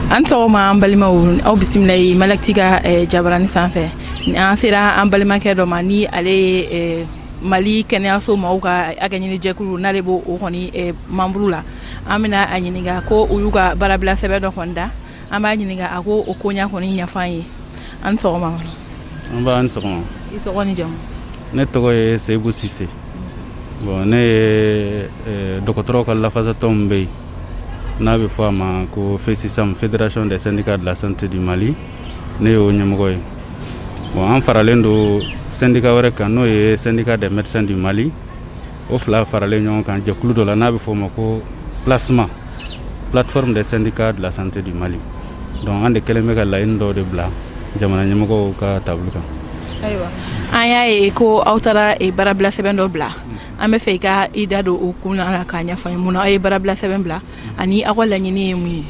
An sɔgɔma an balimaw aw bisimila Malaktika jabarani sanfɛ an sera an balimakɛ dɔ ma ni ale ye Mali kɛnɛyaso maaw ka ɲini jɛkulu n'ale b'o kɔni membre la an bɛna a ɲininka ko u y'u ka baarabila sɛbɛn dɔ kɔni da an b'a ɲininka a ko o koɲa kɔni ɲɛf'an ye an sɔgɔma. An b'a ni sɔgɔma. I tɔgɔ ni jamu? Ne tɔgɔ ye Seyibu Sise. Bon ne ye dɔgɔtɔrɔ ka lafasatɔn min bɛ yen n'a bɛ fɔ a ma ko FESISAM, Fédération des syndicats de la santé du Mali, ne y'o ɲɛmɔgɔ ye. Bon an faralen don syndicat wɛrɛ kan n'o ye syndicat des médecins du Mali, o fila faralen ɲɔgɔn kan jɛkulu dɔ la n'a bɛ fɔ o ma ko PLASMA, Plateforme des syndicats de la santé du Mali. Donc an de kɛlen bɛ ka laɲini dɔw de bila jamana ɲɛmɔgɔw ka taabolo kan. Ayiwa an y'a ye ko aw taara baarabila sɛbɛn dɔ bila an bɛ fɛ i ka i da don o kun na k'a ɲɛfɔ an ye mun na aw ye baarabila sɛbɛn bila ani aw ka laɲini ye mun ye.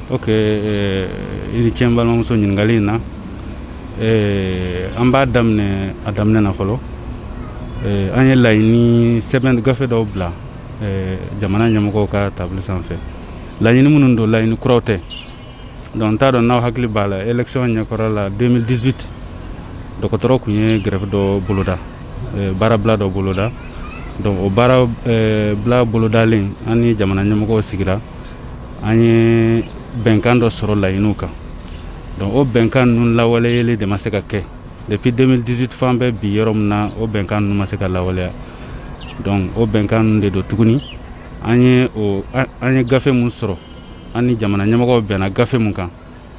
Ok, i ni ce n balimamuso ɲininkali in na an b'a daminɛ a daminɛ na fɔlɔ an ye laɲini sɛbɛn gafe dɔw bila jamana ɲɛmɔgɔw ka taabolo sanfɛ. Laɲini minnu don laɲini kuraw tɛ, donc n t'a dɔn n'aw hakili b'a la élection ɲɛkɔrɔ la 2018 dɔgɔtɔrɔ kun ye grève dɔ boloda, baarabila dɔ boloda. Donc o baarabila bolodalen an ni jamana ɲɛmɔgɔw sigira an ye bɛnkan dɔ sɔrɔ laɲiniw kan. Donc o bɛnkan ninnu lawaleyeli de ma se ka kɛ depuis 2018 fan bɛ bi yɔrɔ min na o bɛnkan ninnu ma se ka lawaleya. Donc o bɛnkan ninnu de don tuguni an ye gafe mun sɔrɔ an ni jamana ɲɛmɔgɔw bɛnna gafe mun kan.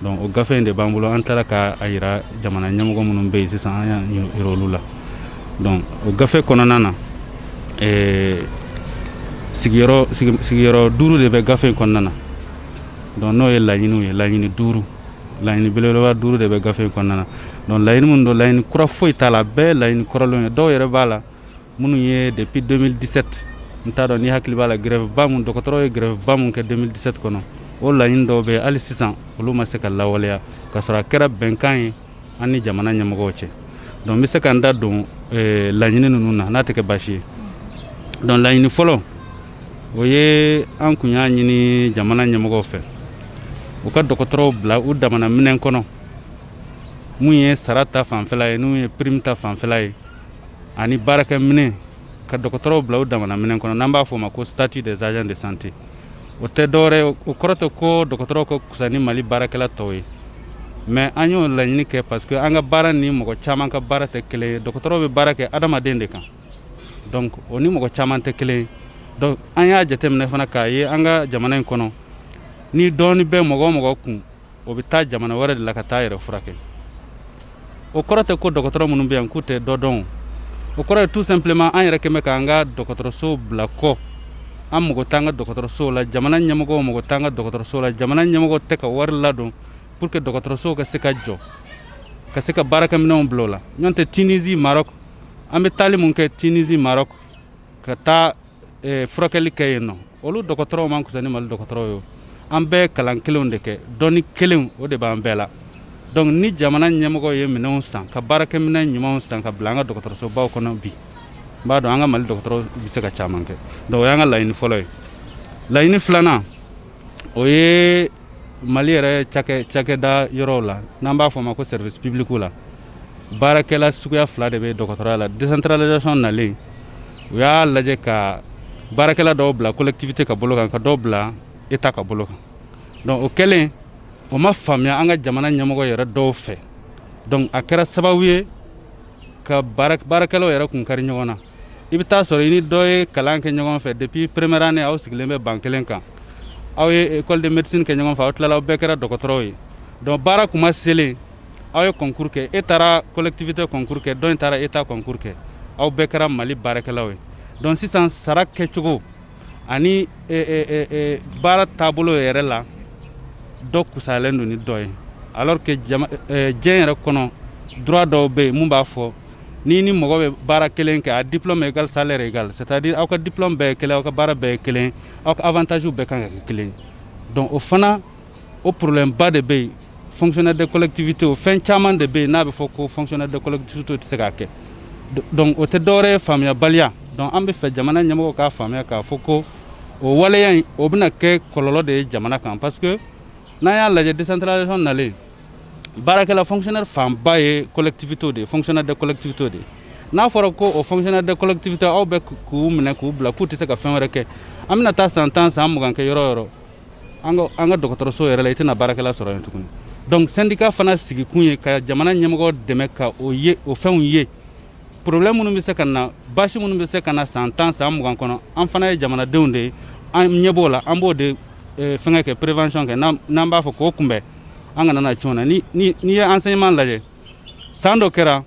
Donc o gafe in de b'an bolo an taara k'a yira jamana ɲɛmɔgɔ minnu bɛ yen sisan an y'a yira olu la. Donc o gafe kɔnɔna na sigiyɔrɔ 5 de bɛ gafe in kɔnɔna na. Donc n'o ye laɲiniw ye, laɲini 5, laɲini belebeleba 5 de bɛ gafe in kɔnɔna na. Donc laɲini minnu don laɲini kura foyi t'a la, bɛɛ laɲini kɔrɔlenw ye. Dɔw yɛrɛ b'a la minnu ye depuis 2017 n t'a dɔn ni hakili b'a la grève ba mun dɔgɔtɔrɔ ye grève ba mun kɛ 2017 kɔnɔ o laɲini dɔw bɛ hali sisan olu ma se ka lawaleya k'a sɔrɔ a kɛra bɛnkan ye an ni jamana ɲɛmɔgɔw cɛ. Donc n bɛ se ka n da don laɲini ninnu na n'a tɛ kɛ baasi ye. Donc laɲini fɔlɔ o ye an kun y'a ɲini jamana ɲɛmɔgɔw fɛ u ka dɔgɔtɔrɔw bila u damana minɛn kɔnɔ mun ye sara ta fanfɛla ye n'u ye prime ta fanfɛla ye ani baarakɛ minɛn ka dɔgɔtɔrɔw bila u damana minɛn kɔnɔ n'an b'a fɔ o ma ko statut des agents de santé. O tɛ dɔwɛrɛ o kɔrɔ tɛ ko dɔgɔtɔrɔw ka kusa ni Mali baarakɛla tɔw ye, mais an y'o laɲini kɛ parce que an ka baara ni mɔgɔ caman ka baara tɛ kelen ye. Dɔgɔtɔrɔw bɛ baara kɛ adamaden de kan, donc o ni mɔgɔ caman tɛ kelen ye. Donc an y'a jateminɛ fana k'a ye an ka jamana in kɔnɔ ni dɔɔni bɛ mɔgɔ o mɔgɔ kun o bɛ taa jamana wɛrɛ de la ka taa yɛrɛ furakɛ. O kɔrɔ tɛ ko dɔgɔtɔrɔ minnu bɛ yan k'u tɛ dɔ dɔn o kɔrɔ ye tout simplement an yɛrɛ kɛmɛ k'an ka dɔgɔtɔrɔso bila kɔ. An mago t'an ka dɔgɔtɔrɔsow la, jamana ɲɛmɔgɔw mago t'an ka dɔgɔtɔrɔsow la, jamana ɲɛmɔgɔw tɛ ka wari ladon pour que dɔgɔtɔrɔsow ka se ka jɔ ka se ka baarakɛminɛnw bila o la. Ɲɔn tɛ Tunisie, Maroc an bɛ taali mun kɛ Tunisie, Maroc ka taa furakɛli kɛ yen nɔ olu dɔgɔtɔrɔw man kusa ni Mali dɔgɔtɔrɔw ye. An bɛɛ kalan kelenw de kɛ, dɔnni kelenw o de b'an bɛɛ la. Donc ni jamana ɲɛmɔgɔw ye minɛnw san ka baarakɛminɛn ɲumanw san ka bila an ka dɔgɔtɔrɔsobaw kɔnɔ bi n b'a dɔn an ka Mali dɔgɔtɔrɔw bɛ se ka caman kɛ. Donc o y'an ka laɲini fɔlɔ ye. Laɲini filanan o ye Mali yɛrɛ cakɛda yɔrɔw la n'an b'a fɔ o ma ko service public la baarakɛla suguya 2 de bɛ dɔgɔtɔrɔya la. Décentralisation nalen u y'a lajɛ ka baarakɛla dɔw bila collectivité ka bolo kan ka dɔw bila état ka bolo kan. Donc o kɛlen o ma faamuya an ka jamana ɲɛmɔgɔ yɛrɛ dɔw fɛ. Donc a kɛra sababu ye ka baarakɛlaw yɛrɛ kun kari ɲɔgɔn na. I bɛ taa sɔrɔ i ni dɔ ye kalan kɛ ɲɔgɔn fɛ depuis première année aw sigilen bɛ ban kelen kan aw ye école de médecine kɛ ɲɔgɔn fɛ aw tilala aw bɛɛ kɛra dɔgɔtɔrɔw ye. Donc baara kuma selen aw ye concours kɛ e taara collectivité concours kɛ dɔ in taara état concours kɛ aw bɛɛ kɛra Mali baarakɛlaw ye. Donc sisan sara kɛcogo ani baara taabolo yɛrɛ la dɔ kusalen don ni dɔ ye alors que diɲɛ yɛrɛ kɔnɔ droit dɔw bɛ yen mun b'a fɔ ni mɔgɔ bɛ baara kelen kɛ a diplôme égal salaire égal, c'est-à-dire aw ka diplôme bɛɛ ye kelen aw ka baara bɛɛ ye kelen aw ka avantage bɛɛ kan ka kɛ kelen. Donc o fana o problème ba de bɛ yen fonctionnaire de collectivité o fɛn caman de bɛ yen n'a bɛ fɔ ko fonctionnaire de collectivité tɛ se k'a kɛ. Donc o tɛ dɔwɛrɛ ye faamuyabaliya. Donc an bɛ fɛ jamana ɲɛmɔgɔw k'a faamuya k'a fɔ ko o waleya in o bɛna kɛ kɔlɔlɔ de ye jamana kan parce que n'an y'a lajɛ décentralisation nalen baarakɛla fonctionnaire fanba ye collectivité de fonctionnaire de collectivité de n'a fɔra ko o fonctionnaire de collectivité aw bɛ k'u minɛ k'u bila k'u tɛ se ka fɛn wɛrɛ kɛ an bɛna taa san 10 san 20 kɛ yɔrɔ o yɔrɔ an ka dɔgɔtɔrɔso yɛrɛ la i tɛna baarakɛla sɔrɔ yen tuguni donc syndicat fana sigi kun ye ka jamana ɲɛmɔgɔ dɛmɛ ka o fɛnw ye problème minnu bɛ se ka na basi minnu bɛ se ka na san 10 san 20 kɔnɔ an fana ye jamanadenw de ye an ɲɛ b'o la an b'o de fɛngɛ kɛ prévention kɛ n'an b'a fɔ k'o kunbɛn an kana na cɔn na n'i ye enseignement lajɛ san dɔ kɛra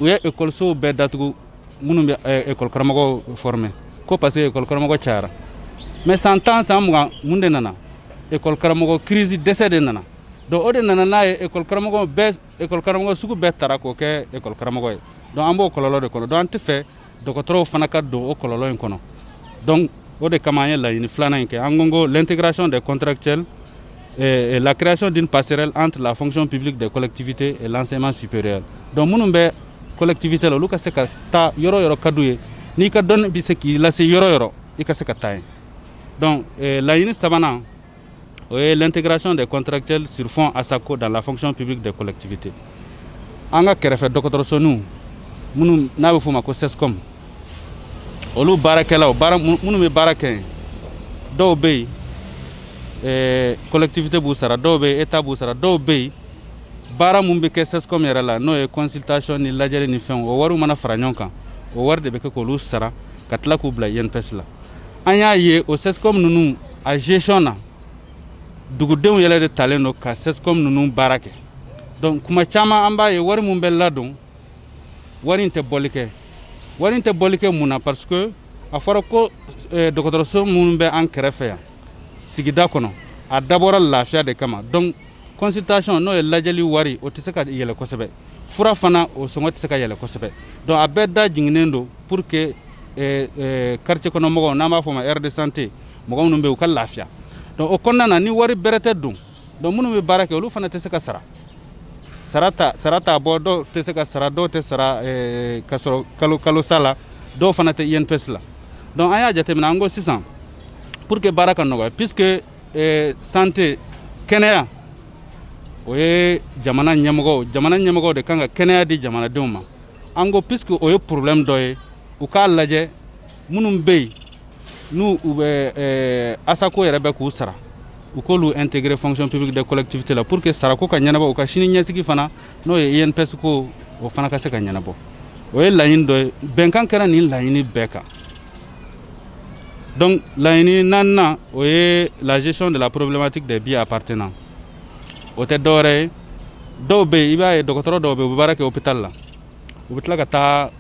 u ye écolesow bɛɛ datugu minnu bɛ école karamɔgɔw former ko parce que école karamɔgɔ cayara mais san 10 san 20 mun de nana école karamɔgɔ crise dɛsɛ de nana donc o de nana n'a ye école karamɔgɔ sugu bɛɛ tara k'o kɛ école karamɔgɔ ye donc an b'o kɔlɔlɔ de kɔnɔ donc an tɛ fɛ dɔgɔtɔrɔw fana ka don o kɔlɔlɔ in kɔnɔ donc o de kama an ye laɲini filanan in kɛ an ko ko l'intégration des contractuels et la création d'une passerelle entre la fonction publique des collectivités et l'enseignement supérieur donc minnu bɛ collectivité la olu ka se ka taa yɔrɔ yɔrɔ ka d'u ye n'i ka dɔnni bɛ se k'i lase yɔrɔ yɔrɔ i ka se ka taa yen donc laɲini sabanan o ye l'intégration des contractuels sur fond ASACO dans la fonction publique des collectivités an ka kɛrɛfɛ dɔgɔtɔrɔsoninw minnu n'a bɛ f'o ma ko SESCOM olu baarakɛlaw minnu bɛ baara kɛ yen dɔw bɛ yen collectivité b'u sara dɔw bɛ yen état b'u sara dɔw bɛ yen baara mun bɛ kɛ SESCOM yɛrɛ la n'o ye consultation ni lajɛli ni fɛnw o wariw mana fara ɲɔgɔn kan o wari de bɛ kɛ k'olu sara ka tila k'u bila INPS la an y'a ye o SESCOM ninnu a gestion na dugudenw yɛrɛ de talen don ka SESCOM ninnu baara kɛ donc kuma caman an b'a ye wari mun bɛ ladon wari in tɛ bɔli kɛ mun na parce que a fɔra ko dɔgɔtɔrɔso minnu bɛ an kɛrɛfɛ yan sigida kɔnɔ a dabɔra lafiya de kama donc consultation n'o ye lajɛli wari o tɛ se ka yɛlɛ kosɛbɛ fura fana o sɔngɔ tɛ se ka yɛlɛ kosɛbɛ donc a bɛɛ da jiginnen don pour que quartier kɔnɔ mɔgɔw n'an b'a fɔ ma aire de santé mɔgɔ minnu bɛ yen u ka lafiya donc o kɔnɔna na ni wari bɛrɛ tɛ don donc minnu bɛ baara kɛ olu fana tɛ se ka sara t'a bɔ dɔw tɛ se ka sara dɔw tɛ sara ka sɔrɔ kalo sa la dɔw fana tɛ INPS la donc an y'a jateminɛ an ko sisan pour que baara ka nɔgɔya puisque santé kɛnɛya o ye jamana ɲɛmɔgɔw de kan ka kɛnɛya di jamanadenw ma an ko puisque o ye problème dɔ ye u k'a lajɛ minnu bɛ yen n'u bɛ ASACO yɛrɛ bɛ k'u sara u k'olu intégrer fonction publique des collectivités la pour que sarako ka ɲɛnabɔ u ka sini ɲɛsigi fana n'o ye INPS ko o fana ka se ka ɲɛnabɔ o ye laɲini dɔ ye bɛnkan kɛra nin laɲini bɛɛ kan donc laɲini naaninan o ye la gestion de la problématique des biens appartenants o tɛ dɔwɛrɛ ye dɔw bɛ yen i b'a ye dɔgɔtɔrɔ dɔw bɛ yen u bɛ baara kɛ hôpital la u bɛ tila ka taa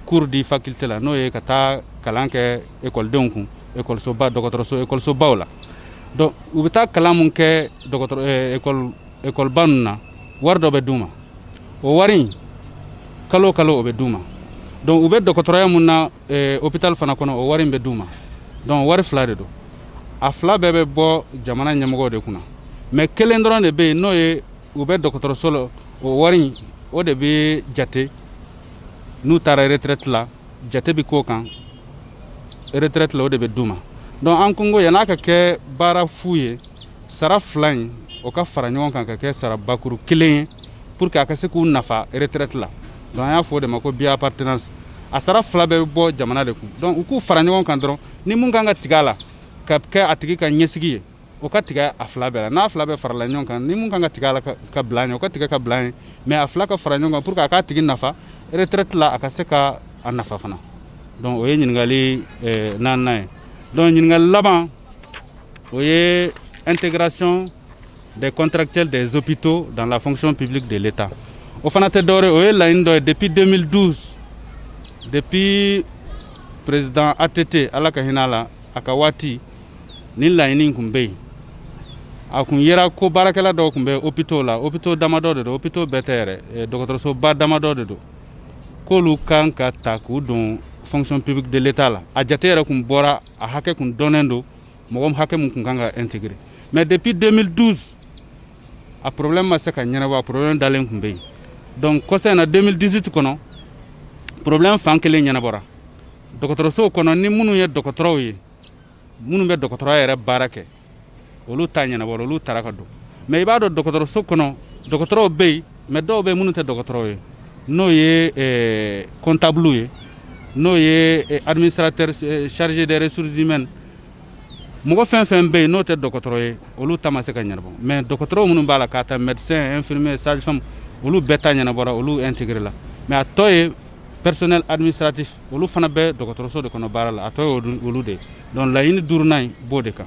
cours di faculté la n'o ye ka taa kalan kɛ écoledenw kun écolesobaw la donc u bɛ taa kalan mun kɛ écoleba ninnu na wari dɔ bɛ d'u ma o wari in kalo o kalo o bɛ d'u ma donc u bɛ dɔgɔtɔrɔya mun na hôpital fana kɔnɔ o wari in bɛ d'u ma donc wari fila de don a fila bɛɛ bɛ bɔ jamana ɲɛmɔgɔw de kunna mais kelen dɔrɔn de bɛ yen n'o ye u bɛ dɔgɔtɔrɔso la o wari in o de bɛ jate n'u taara retraite la jate bɛ k'o kan retraite la o de bɛ d'u ma donc an ko yan'a ka kɛ baara fu ye sara fila in o ka fara ɲɔgɔn kan ka kɛ sara bakuru kelen ye pour que a ka se k'u nafa retraite la donc an y'a fɔ o de ma ko biais appartenance a sara fila bɛɛ bɛ bɔ jamana de kun donc u k'u fara ɲɔgɔn kan dɔrɔn ni mun kan ka tigɛ a la ka kɛ a tigi ka ɲɛsigi ye o ka tigɛ a fila bɛɛ la n'a fila bɛɛ farala ɲɔgɔn kan ni mun kan ka tigɛ a la ka bila an ye o ka tigɛ ka bila an ye mais a fila ka fara ɲɔgɔn kan pour que a k'a tigi nafa retraite la a ka se ka a nafa fana donc o ye ɲininkali naaninan ye donc ɲininkali laban o ye intégration des contractuels des hôpitaux dans la fonction publique de l'État o fana tɛ dɔwɛrɛ o ye laɲini dɔ ye depuis 2012 depuis président ATT ala ka hinɛ a la a ka waati nin laɲini kun bɛ yen a kun yera ko baarakɛla dɔw kun bɛ hôpitaux la hôpitaux damadɔ de don hôpitaux bɛɛ tɛ yɛrɛ dɔgɔtɔrɔsoba damadɔ de don k'olu kan ka ta k'u don fonction publique de l'État la a jate yɛrɛ kun bɔra a hakɛ kun dɔnnen don mɔgɔ hakɛ mun kun kan ka intégrer mais depuis 2012 a problème ma se ka ɲɛnabɔ a problème dalen kun bɛ yen donc kɔsa in na 2018 kɔnɔ problème fan kelen ɲɛnabɔra dɔgɔtɔrɔsow kɔnɔ ni minnu ye dɔgɔtɔrɔw ye minnu bɛ dɔgɔtɔrɔya yɛrɛ baara kɛ olu ta ɲɛnabɔra olu taara ka don mais i b'a dɔn dɔgɔtɔrɔso kɔnɔ dɔgɔtɔrɔw bɛ yen mais dɔw bɛ minnu tɛ dɔgɔtɔrɔ ye n'o ye comptable ye n'o ye administrateur chargé des ressources humaines mɔgɔ fɛn fɛn bɛ yen n'o tɛ dɔgɔtɔrɔ ye olu ta ma se ka ɲɛnabɔ mais dɔgɔtɔrɔw minnu b'a la k'a ta médecin infirmier sage femme olu bɛɛ ta ɲɛnabɔra olu intégré la mais a tɔ ye personnel administratif olu fana bɛ dɔgɔtɔrɔso de kɔnɔ baara la a tɔ ye olu de ye donc laɲini 4nan in b'o de kan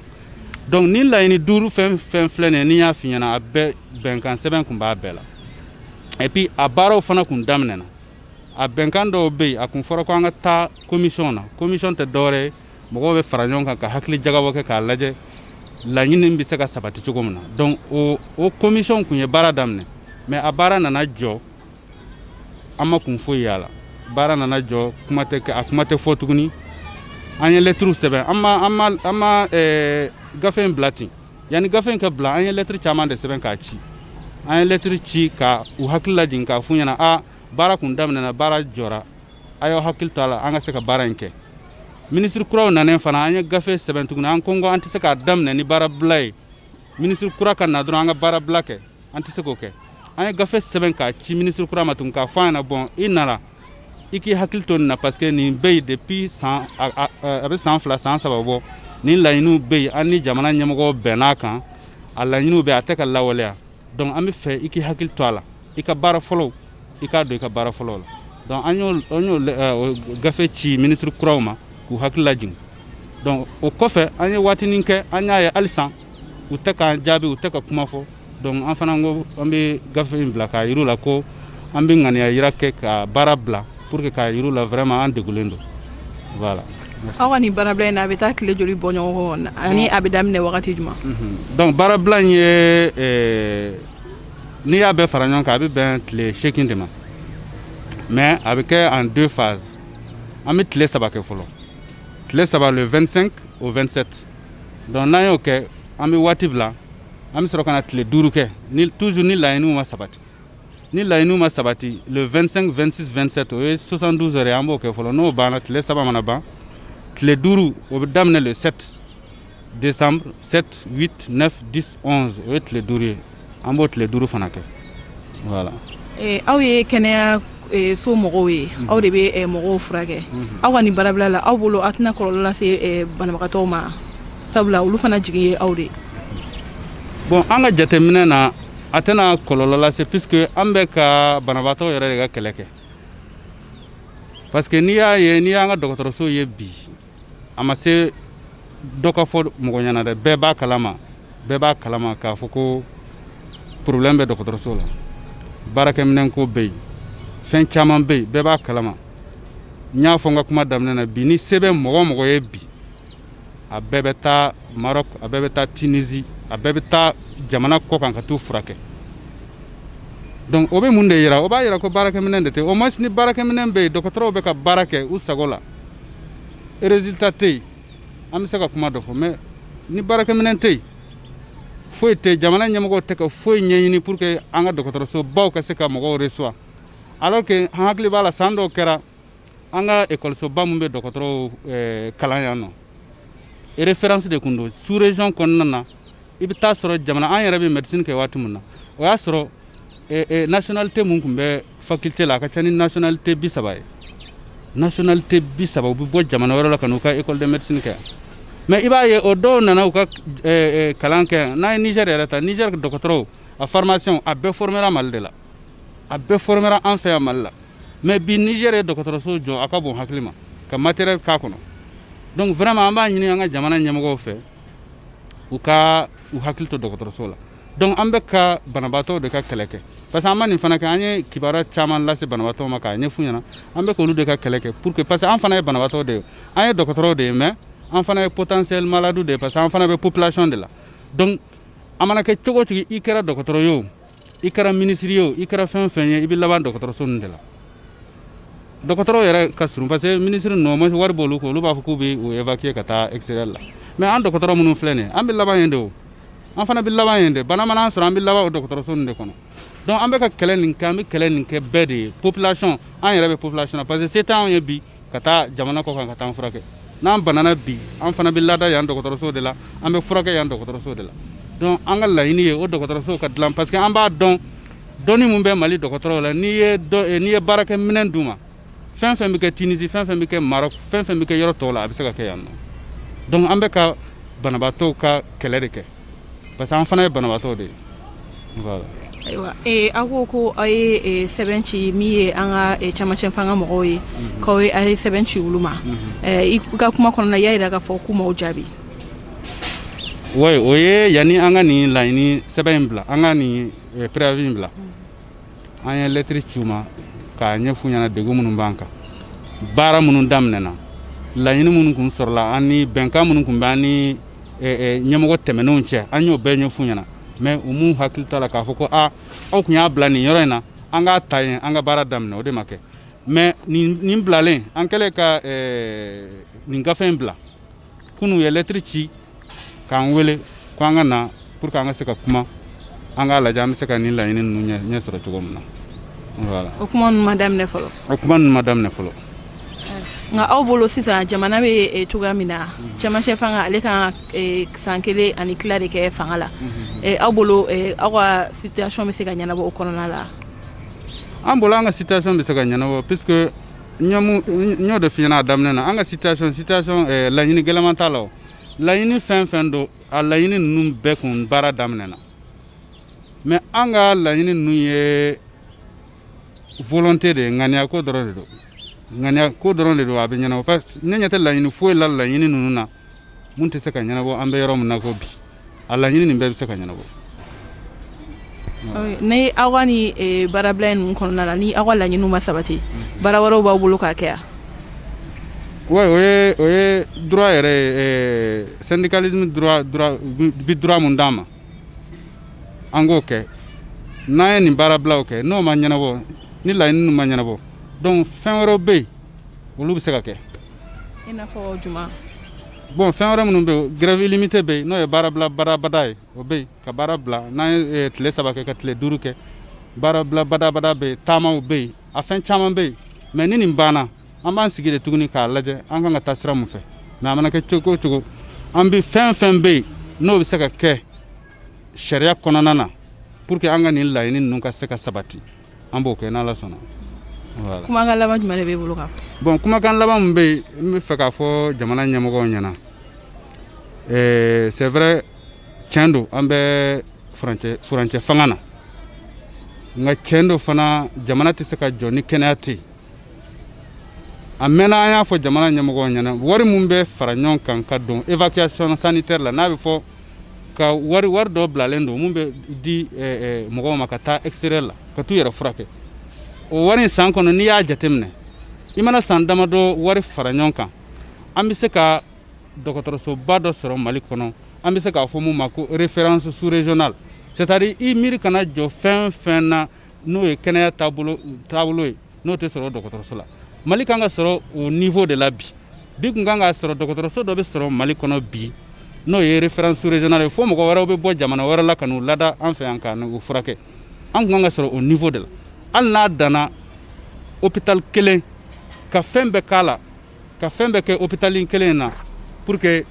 donc ni laɲini 5 fɛn fɛn filɛ nin ye ni y'a f'i ɲɛna a bɛɛ bɛnkan sɛbɛn kun b'a bɛɛ la et puis a baaraw fana kun daminɛna a bɛnkan dɔw bɛ yen a kun fɔra ko an ka taa commission na commission tɛ dɔwɛrɛ ye mɔgɔw bɛ fara ɲɔgɔn kan ka hakili jagabɔ kɛ k'a lajɛ laɲini bɛ se ka sabati cogo min na donc o commission kun ye baara daminɛ mais a baara nana jɔ an ma kun foyi y'a la baara nana jɔ a kuma tɛ fɔ tuguni an ye lettre sɛbɛn an ma gafe in bila ten yanni gafe in ka bila an ye lettre caman de sɛbɛn k'a ci an ye lettre ci ka u hakili lajigin k'a f'u ɲɛna baara kun daminɛna baara jɔra a y'aw hakili to a la an ka se ka baara in kɛ ministre kuraw nanen fana an ye gafe sɛbɛn tuguni an ko an tɛ se k'a daminɛ ni baara bila ye ministre kura ka na dɔrɔn an ka baara bila kɛ an tɛ se k'o kɛ an ye gafe sɛbɛn k'a ci ministre kura ma tun k'a fɔ an ɲɛna bon i nana i k'i hakili to nin na parce que nin bɛ yen depuis a bɛ san 2 san 3 bɔ nin laɲiniw bɛ yen an ni jamana ɲɛmɔgɔw bɛnn'a kan a laɲiniw bɛ yen a tɛ ka lawaleya donc an bɛ fɛ i k'i hakili to a la i ka baara fɔlɔw i k'a don i ka baara fɔlɔw la donc an y'o gafe ci ministre kuraw ma k'u hakili lajigin donc o kɔfɛ an ye waatinin kɛ an y'a ye halisa u tɛ k'an jaabi u tɛ ka kuma fɔ donc an fana ko an bɛ gafe in bila k'a yir'u la ko an bɛ ŋaniya yira kɛ ka baara bila pour que k'a yir'u la vraiment an degulen don voilà. aw ka nin baarabila in na a bɛ taa tile joli bɔ ɲɔgɔn kɔ ani a bɛ daminɛ wagati jumɛn. donc baarabila in ye n'i y'a bɛɛ fara ɲɔgɔn kan a bɛ bɛn tile 8 de ma mais a bɛ kɛ en 2 phases an bɛ tile 3 kɛ fɔlɔ tile 3 le 25 au 27 donc n'an y'o kɛ an bɛ waati bila an bɛ sɔrɔ ka na tile 5 kɛ toujours ni laɲiniw ma sabati ni laɲiniw ma sabati le 25 26 27 o ye 72 heures an b'o kɛ fɔlɔ n'o banna tile 3 mana ban tile 5 o bɛ daminɛ le 7 décembre 7 8 9 10 11 o ye tile 5 ye an b'o tile 5 fana kɛ voilà. aw ye kɛnɛya so mɔgɔw ye aw de bɛ mɔgɔw furakɛ aw ka nin baarabila la aw bolo aw tɛna kɔlɔlɔ lase banabagatɔw ma sabula olu fana jigi ye aw de. bon an ka jateminɛ na a tɛna kɔlɔlɔ lase puisque an bɛ ka banabagatɔw yɛrɛ de ka kɛlɛ kɛ parce que n'i y'a ye n'i y'an ka dɔgɔtɔrɔso ye bi a ma se dɔ ka fɔ mɔgɔ ɲɛna dɛ bɛɛ b'a kalama k'a fɔ ko problème bɛ dɔgɔtɔrɔso la baarakɛminɛn ko bɛ yen fɛn caman bɛ yen bɛɛ b'a kalama n y'a fɔ n ka kuma daminɛ na bi ni se bɛ mɔgɔ mɔgɔ ye bi a bɛɛ bɛ taa Maroc a bɛɛ bɛ taa Tunisie a bɛɛ bɛ taa jamana kɔ kan ka t'u furakɛ donc o bɛ mun de yira o b'a yira ko baarakɛminɛn de tɛ au moins ni baarakɛminɛn bɛ yen dɔgɔtɔrɔw bɛ ka baara kɛ u sago la résultat tɛ yen an bɛ se ka kuma dɔ fɔ mais ni baarakɛminɛn tɛ yen foyi tɛ jamana ɲɛmɔgɔw tɛ ka foyi ɲɛɲini pour que an ka dɔgɔtɔrɔso baw ka se ka mɔgɔw reçoit alors que an hakili b'a la san dɔw kɛra an ka ekɔlisoba min bɛ dɔgɔtɔrɔw kalan yan nɔ référence de kun don sous région kɔnɔna na i bɛ taa sɔrɔ jamana an yɛrɛ bɛ médecine kɛ waati min na o y'a sɔrɔ nationalité mun tun bɛ faculté la a ka ca ni nationalité 30 ye nationalité 30 u bɛ bɔ jamana wɛrɛ la ka n'u ka école de médecine kɛ mais i b'a ye o dɔw nana u ka kalan kɛ n'an ye Niger yɛrɛ ta Niger dɔgɔtɔrɔw a formation a bɛɛ formera Mali de la a bɛɛ formera an fɛ yan Mali la mais bi Niger ye dɔgɔtɔrɔso jɔ a ka bon hakili ma ka matériel k'a kɔnɔ donc vraiment an b'a ɲini an ka jamana ɲɛmɔgɔw fɛ u ka u hakili to dɔgɔtɔrɔso la donc an bɛ ka banabaatɔw de ka kɛlɛ kɛ parce que an ma nin fana kɛ an ye kibaruya caman lase banabaatɔw ma k'a ɲɛf'u ɲɛna an bɛ k'olu de ka kɛlɛ kɛ pour que parce que an fana ye banabaatɔw de ye an ye dɔgɔtɔrɔw de ye mais an fana ye potentiel malade de ye parce que an fana bɛ population de la donc a mana kɛ cogo cogo i kɛra dɔgɔtɔrɔ ye o i kɛra ministre ye o i kɛra fɛn fɛn ye i bɛ laban dɔgɔtɔrɔso ninnu de la dɔgɔtɔrɔw yɛrɛ ka surun parce que ministre ninnu wari b'olu kun olu b'a fɔ k'u bɛ u évacuer ka taa extérieur la mais an dɔgɔtɔrɔ minnu filɛ nin ye an bɛ laban yen de o an fana bɛ laban yen de bana mana an sɔrɔ an bɛ laban o dɔgɔtɔrɔso ninnu de kɔnɔ donc an bɛ ka kɛlɛ nin kɛ an bɛ kɛlɛ nin kɛ bɛɛ de ye population an yɛrɛ bɛ population na parce que se t'anw ye bi ka taa jamana kɔ kan ka taa an furakɛ n'an banana bi an fana bɛ laada yan dɔgɔtɔrɔso de la an bɛ furakɛ yan dɔgɔtɔrɔso de la donc an ka laɲini ye o dɔgɔtɔrɔso ka dilan parce que an b'a dɔn dɔnni mun bɛ Mali dɔgɔtɔrɔw la n'i ye baarakɛ minɛn d'u ma fɛn fɛn bɛ kɛ Tunisie fɛn fɛn bɛ kɛ Maroc fɛn fɛn bɛ kɛ yɔrɔ tɔw la a bɛ se ka kɛ yan nɔ donc an bɛ ka banabaatɔw ka kɛlɛ de kɛ parce que an fana ye banabaatɔw de ye voilà. Ayiwa aw ko aw ye sɛbɛn ci min ye an ka camancɛ fanga mɔgɔw ye k'aw ye sɛbɛn ci olu ma i ka kuma kɔnɔna y'a jira k'a fɔ k'u m'aw jaabi. Oui o ye yanni an ka nin laɲini sɛbɛn in bila an ka nin préavis in bila an ye lettre ci u ma k'a ɲɛf'u ɲɛna degun minnu b'an kan baara minnu daminɛna laɲini minnu kun sɔrɔla an ni bɛnkan minnu kun bɛ an ni ɲɛmɔgɔ tɛmɛnenw cɛ an y'o bɛɛ ɲɛf'u ɲɛna mais u m'u hakili to a la k'a fɔ ko aw kun y'a bila nin yɔrɔ in na an k'a ta yen an ka baara daminɛ o de ma kɛ mais nin bilalen an kɛlen ka nin gafe in bila kunu ye lettre ci k'an wele ko an ka na pour que an ka se ka kuma an k'a lajɛ an bɛ se ka nin laɲini ninnu ɲɛ sɔrɔ cogo min na voilà. O kuma ninnu ma daminɛ fɔlɔ. O kuma ninnu ma daminɛ fɔlɔ. Nka aw bolo sisan jamana bɛ cogoya min na cɛmancɛ fanga ale kan san 1 ani tila de kɛ fanga la aw bolo aw ka situation bɛ se ka ɲɛnabɔ o kɔnɔna la. An bolo an ka situation bɛ se ka ɲɛnabɔ puisque n y'o de f'i ɲɛna a daminɛ na an ka situation laɲini gɛlɛman t'a la o laɲini fɛn fɛn don a laɲini ninnu bɛɛ kun baara daminɛ na mais an ka laɲini ninnu ye volonté de ye ŋaniya ko dɔrɔn de don. ŋaniya ko dɔrɔn de don a bɛ ɲɛnabɔ parce que ne ɲɛ tɛ laɲini foyi la laɲini ninnu na mun tɛ se ka ɲɛnabɔ an bɛ yɔrɔ min na ko bi a laɲini nin bɛɛ bɛ se ka ɲɛnabɔ. Ni aw ka ni baarabila ninnu kɔnɔna la ni aw ka laɲiniw ma sabati baara wɛrɛw b'aw bolo k'a kɛ yan. Oui o ye droit yɛrɛ ye syndicalisme bi droit mun d'an ma an k'o kɛ n'an ye nin baarabilaw kɛ n'o ma ɲɛnabɔ ni laɲini ninnu ma ɲɛnabɔ donc fɛn wɛrɛw bɛ yen olu bɛ se ka kɛ. I n'a fɔ juma. Bon fɛn wɛrɛ minnu bɛ yen grève illimité bɛ yen n'o ye baarabada ye o bɛ yen ka baara bila n'an ye tile 3 kɛ ka tile 5 kɛ baarabila badabada bɛ yen taamaw bɛ yen a fɛn caman bɛ yen mais ni nin banna an b'an sigi de tuguni k'a lajɛ an kan ka taa sira mun fɛ mais a mana kɛ cogo o cogo an bɛ fɛn fɛn bɛ yen n'o bɛ se ka kɛ sariya kɔnɔna na pour que an ka nin laɲini ninnu ka se ka sabati an b'o kɛ n'Ala sɔnna. Voilà. Kumakan laban jumɛn de b'e bolo k'a fɔ? Bon kumakan laban min bɛ yen n bɛ fɛ k'a fɔ jamana ɲɛmɔgɔw ɲɛna c'est vrai tiɲɛ don an bɛ furancɛ fanga na nka tiɲɛ don fana jamana tɛ se ka jɔ ni kɛnɛya tɛ yen a mɛnna an y'a fɔ jamana ɲɛmɔgɔw ɲɛna wari min bɛ fara ɲɔgɔn kan ka don évacuation sanitaire la n'a bɛ fɔ ka wari dɔ bilalen don mun bɛ di mɔgɔw ma ka taa extérieur la ka t'u yɛrɛ furakɛ o wari in san kɔnɔ n'i y'a jateminɛ i mana san damadɔ wari fara ɲɔgɔn kan an bɛ se ka dɔgɔtɔrɔsoba dɔ sɔrɔ Mali kɔnɔ an bɛ se k'a fɔ mun ma ko référence sous-régionale c'est-à-dire i miiri kana jɔ fɛn fɛn na n'o ye kɛnɛya taabolo ye n'o tɛ sɔrɔ dɔgɔtɔrɔso la Mali kan ka sɔrɔ o niveau de la bi kun kan ka sɔrɔ dɔgɔtɔrɔso dɔ bɛ sɔrɔ Mali kɔnɔ bi n'o ye référence sous-régionale ye fo mɔgɔ wɛrɛw bɛ bɔ jamana wɛrɛ la ka n'u lada an fɛ yan ka n'u furakɛ an kun kan ka sɔrɔ o niveau de la hali n'a danna hôpital kelen ka fɛn bɛɛ k'a la ka fɛn bɛɛ kɛ hôpital kelen na pour que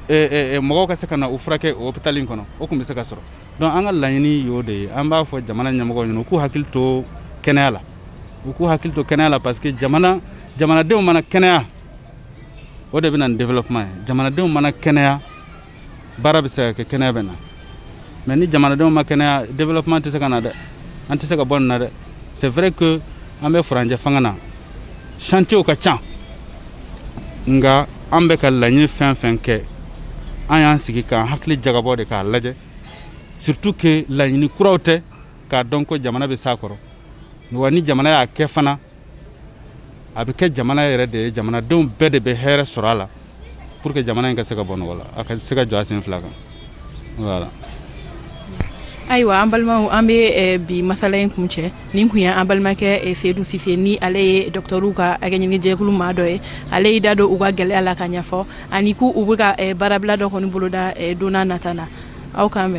mɔgɔw ka se ka na u furakɛ o hôpital kɔnɔ o kun bɛ se ka sɔrɔ donc an ka laɲini y'o de ye an b'a fɔ jamana ɲɛmɔgɔw ɲɛna u k'u hakili to kɛnɛya la u k'u hakili to kɛnɛya la parce que jamanadenw mana kɛnɛya o de bɛ na ni développement ye jamanadenw mana kɛnɛya baara bɛ se ka kɛ kɛnɛya bɛ na mais ni jamanadenw ma kɛnɛya développement tɛ se ka na dɛ an tɛ se ka bɔ nin na dɛ c'est vrai que an bɛ furancɛ fanga na chantier ka ca nka an bɛ ka laɲini fɛn fɛn kɛ an y'an sigi k'an hakili jagabɔ de k'a lajɛ surtout que laɲini kuraw tɛ k'a dɔn ko jamana bɛ s'a kɔrɔ wa ni jamana y'a kɛ fana a bɛ kɛ jamana yɛrɛ de ye jamanadenw bɛɛ de bɛ hɛrɛ sɔrɔ a la pour que jamana in ka se ka bɔ nɔgɔ la a ka se ka jɔ a sen fila kan voilà. Ayiwa an balimaw an bɛ bi masala in kun cɛ nin kun ye an balimakɛ Seydou Cissé ni ale ye docteurw ka ɲɛnajɛkulu maa dɔ ye ale y'i da don u ka gɛlɛya la ka ɲɛfɔ ani k'u bɛ ka baarabila dɔ kɔni boloda don n'a nata la aw k'an bɛn.